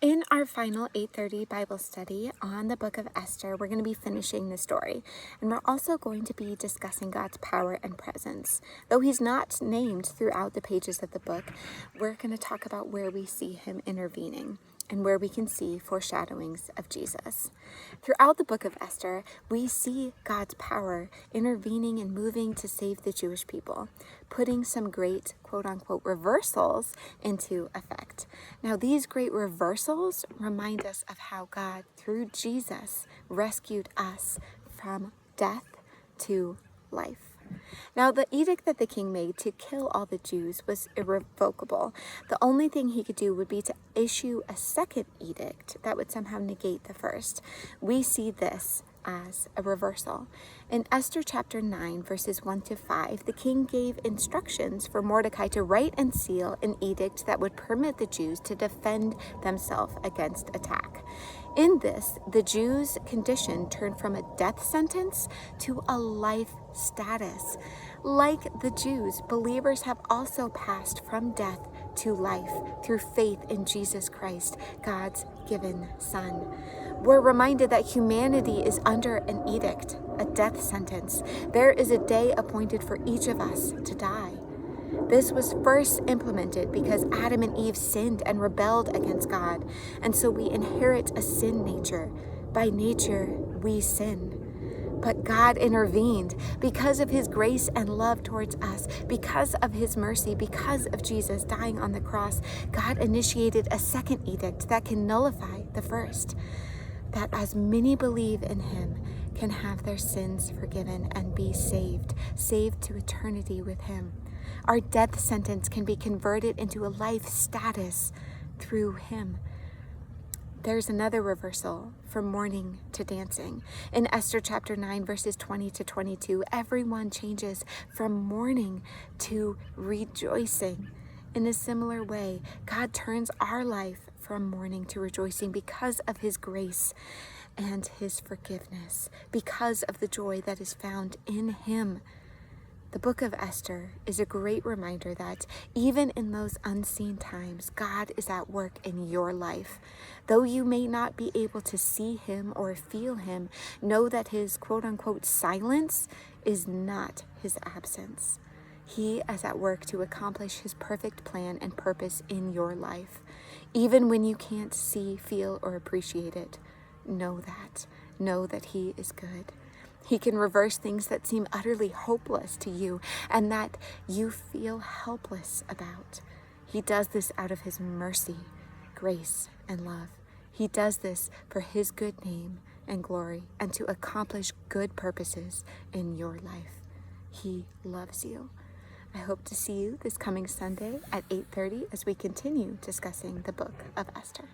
In our final 8:30 Bible study on the book of Esther, we're going to be finishing the story, and we're also going to be discussing God's power and presence. Though he's not named throughout the pages of the book, we're going to talk about where we see him intervening and where we can see foreshadowings of Jesus. Throughout the book of Esther, we see God's power intervening and moving to save the Jewish people, putting some great quote-unquote reversals into effect. Now, these great reversals remind us of how God, through Jesus, rescued us from death to life. Now, the edict that the king made to kill all the Jews was irrevocable. The only thing he could do would be to issue a second edict that would somehow negate the first. We see this as a reversal. In Esther chapter 9, verses 1 to 5, the king gave instructions for Mordecai to write and seal an edict that would permit the Jews to defend themselves against attack. In this, the Jews' condition turned from a death sentence to a life status. Like the Jews, believers have also passed from death to life through faith in Jesus Christ, God's given Son. We're reminded that humanity is under an edict, a death sentence. There is a day appointed for each of us to die. This was first implemented because Adam and Eve sinned and rebelled against God, and so we inherit a sin nature. By nature, we sin. But God intervened because of his grace and love towards us, because of his mercy, because of Jesus dying on the cross. God initiated a second edict that can nullify the first, that as many believe in him can have their sins forgiven and be saved to eternity with him. Our death sentence can be converted into a life status through him. There's another reversal from mourning to dancing. In Esther chapter 9, verses 20 to 22, everyone changes from mourning to rejoicing. In a similar way, God turns our life from mourning to rejoicing because of his grace and his forgiveness, because of the joy that is found in him. The book of Esther is a great reminder that even in those unseen times, God is at work in your life. Though you may not be able to see him or feel him, know that his quote-unquote silence is not his absence. He is at work to accomplish his perfect plan and purpose in your life. Even when you can't see, feel, or appreciate it, know that he is good. He can reverse things that seem utterly hopeless to you and that you feel helpless about. He does this out of his mercy, grace, and love. He does this for his good name and glory and to accomplish good purposes in your life. He loves you. I hope to see you this coming Sunday at 8:30 as we continue discussing the book of Esther.